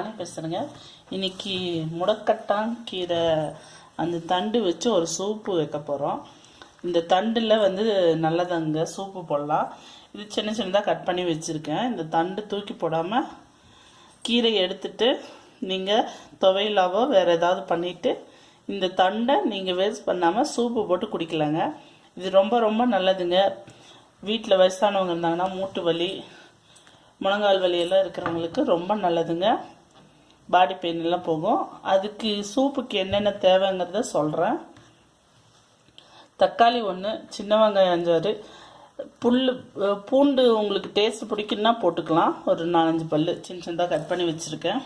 ராணி பேசுகிறேங்க. இன்றைக்கி முடக்கட்டான் கீரை அந்த தண்டு வச்சு ஒரு சூப்பு வைக்க போகிறோம். இந்த தண்டில் நல்லதாங்க சூப்பு போடலாம். இது சின்ன சின்னதாக கட் பண்ணி வச்சுருக்கேன். இந்த தண்டு தூக்கி போடாமல் கீரையை எடுத்துட்டு நீங்கள் துவையலாவோ வேறு ஏதாவது பண்ணிவிட்டு இந்த தண்டை நீங்கள் வேஸ்ட் பண்ணாமல் சூப்பு போட்டு குடிக்கலாங்க. இது ரொம்ப ரொம்ப நல்லதுங்க. வீட்டில் வயசானவங்க இருந்தாங்கன்னா மூட்டு வலி முழங்கால் வலியெல்லாம் இருக்கிறவங்களுக்கு ரொம்ப நல்லதுங்க. பாடி பெயின் எல்லாம் போகும். அதுக்கு சூப்புக்கு என்னென்ன தேவைங்கிறத சொல்கிறேன். தக்காளி 1, சின்ன வெங்காயம் 5, பூண்டு உங்களுக்கு டேஸ்ட் பிடிக்குன்னா போட்டுக்கலாம். ஒரு 4-5 பல் சின்ன சின்னதாக கட் பண்ணி வச்சுருக்கேன்.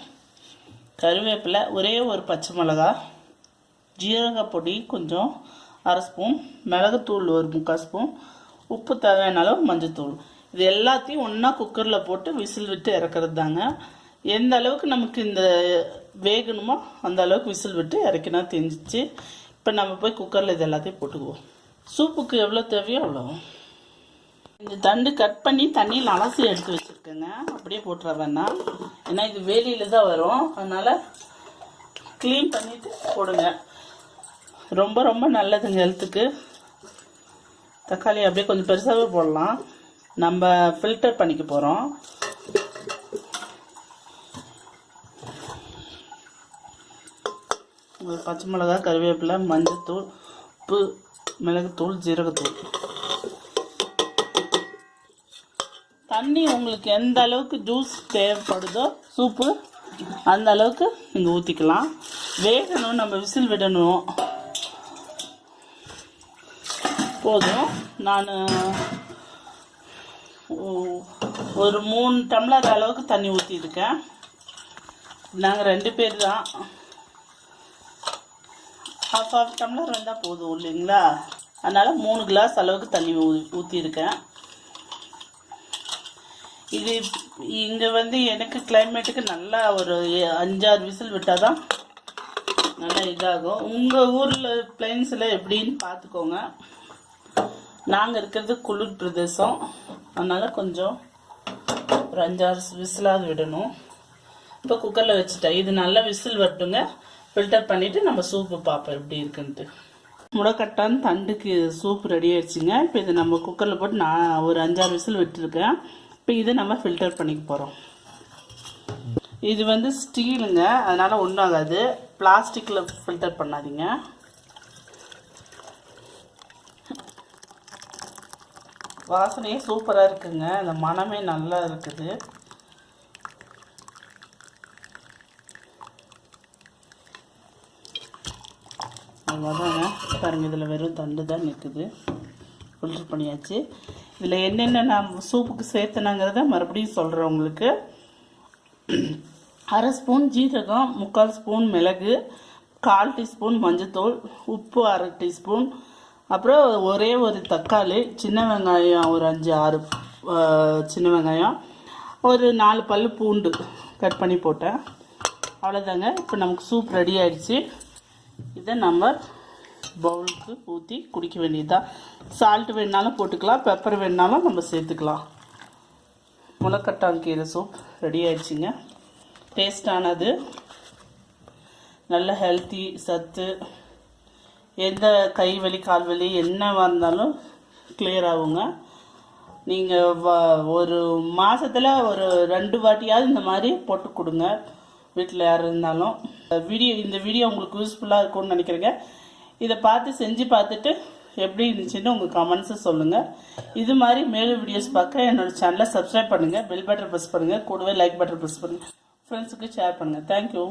கருவேப்பிலை, ஒரே ஒரு பச்சை மிளகா, ஜீரக பொடி கொஞ்சம் 1/2 ஸ்பூன், மிளகுத்தூள் ஒரு 3/4 ஸ்பூன், உப்பு தேவையான அளவு, மஞ்சத்தூள். இது எல்லாத்தையும் ஒன்றா குக்கரில் போட்டு விசில் விட்டு இறக்குறது தாங்க. எந்த அளவுக்கு நமக்கு இந்த வேகணுமோ அந்த அளவுக்கு விசில் விட்டு இறக்கினா தெரிஞ்சிச்சு. இப்போ நம்ம போய் குக்கரில் இது எல்லாத்தையும் போட்டுக்குவோம். சூப்புக்கு எவ்வளோ தேவையோ அவ்வளோ. இந்த தண்டு கட் பண்ணி தண்ணியில் அலசி எடுத்து வச்சுருக்கேங்க. அப்படியே போட்டுற வேணாம், ஏன்னா இது வேலியில் தான் வரும். அதனால் க்ளீன் பண்ணிவிட்டு போடுங்க. ரொம்ப ரொம்ப நல்லதுங்க ஹெல்த்துக்கு. தக்காளி அப்படியே கொஞ்சம் பெருசாகவே போடலாம். நம்ம ஃபில்டர் பண்ணிக்க போகிறோம். ஒரு பச்சை மிளகா, கருவேப்பிலை, மஞ்சத்தூள், உப்பு, மிளகுத்தூள், ஜீரகத்தூள். தண்ணி உங்களுக்கு எந்த அளவுக்கு ஜூஸ் தேவைப்படுதோ சூப்பு அந்த அளவுக்கு நீங்கள் ஊற்றிக்கலாம். வேகணும், நம்ம விசில் விடணும். போதும். நான் ஒரு 3 டம்ளர் அளவுக்கு தண்ணி ஊற்றிருக்கேன். நாங்கள் 2 பேர் தான். half டம்ளர் வந்தால் போதும் இல்லைங்களா? அதனால் 3 கிளாஸ் அளவுக்கு தண்ணி ஊற்றிருக்கேன். இது இங்கே எனக்கு கிளைமேட்டுக்கு நல்லா ஒரு 5-6 விசில் விட்டால் தான் நல்லா இதாகும். உங்கள் ஊரில் பிளைன்ஸில் எப்படின்னு பார்த்துக்கோங்க. நாங்கள் இருக்கிறது குளிர் பிரதேசம், அதனால் கொஞ்சம் ஒரு 5-6 விசிலாவது விடணும். இப்போ குக்கரில் வச்சுட்டேன். இது நல்லா விசில் வரட்டுங்க. ஃபில்டர் பண்ணிவிட்டு நம்ம சூப்பு பார்ப்போம் எப்படி இருக்குன்ட்டு. முடக்கட்டான் தண்டுக்கு சூப் ரெடி ஆயிடுச்சுங்க. இப்போ இதை நம்ம குக்கரில் போட்டு நான் ஒரு 5-6 விசில் விட்டுருக்கேன். இப்போ இதை நம்ம ஃபில்டர் பண்ணிக்க போகிறோம். இது ஸ்டீலுங்க, அதனால் ஒன்றும் ஆகாது. பிளாஸ்டிக்கில் ஃபில்டர் பண்ணாதீங்க. வாசனையே சூப்பராக இருக்குங்க. அந்த மனமே நல்லா இருக்குது. அவ்வளோதாங்க. பாருங்கள், இதில் வெறும் தண்டு தான் நிற்குது. ஃபில்டர் பண்ணியாச்சு. இதில் என்னென்ன நான் சூப்புக்கு சேர்த்துனாங்கிறத மறுபடியும் சொல்கிறேன் உங்களுக்கு. 1/2 ஸ்பூன் ஜீரகம், 3/4 ஸ்பூன் மிளகு, 1/4 டீஸ்பூன் மஞ்சத்தூள், உப்பு 1/2 டீஸ்பூன், அப்புறம் ஒரே ஒரு தக்காளி, சின்ன வெங்காயம் ஒரு 5-6 சின்ன வெங்காயம், ஒரு 4 பல் பூண்டு கட் பண்ணி போட்டேன். அவ்வளோதாங்க. இப்போ நமக்கு சூப் ரெடி ஆகிடுச்சு. இதை நம்ம பவுலுக்கு ஊற்றி குடிக்க வேண்டியதுதான். சால்ட் வேணுனாலும் போட்டுக்கலாம், பெப்பர் வேணுனாலும் நம்ம சேர்த்துக்கலாம். முடக்கட்டான் கீரை சூப் ரெடி ஆகிடுச்சிங்க. டேஸ்டானது, நல்ல ஹெல்த்தி, சத்து. எந்த கை வலி கால் வலி என்னவாக இருந்தாலும் கிளியர் ஆகுங்க. நீங்கள் ஒரு மாதத்தில் ஒரு 2 வாட்டியாவது இந்த மாதிரி போட்டு கொடுங்க வீட்டில் யார் இருந்தாலும். இந்த வீடியோ உங்களுக்கு யூஸ்ஃபுல்லாக இருக்கும்னு நினைக்கிறேங்க. இதை பார்த்து செஞ்சு பார்த்துட்டு எப்படி இருந்துச்சுன்னு உங்கள் கமெண்ட்ஸை சொல்லுங்கள். இது மாதிரி மேலும் வீடியோஸ் பார்க்க என்னோடய சேனலை சப்ஸ்கிரைப் பண்ணுங்கள், பெல் பட்டன் ப்ரெஸ் பண்ணுங்கள், கூடவே லைக் பட்டன் ப்ரெஸ் பண்ணுங்கள், ஃப்ரெண்ட்ஸுக்கு ஷேர் பண்ணுங்கள். தேங்க்யூ.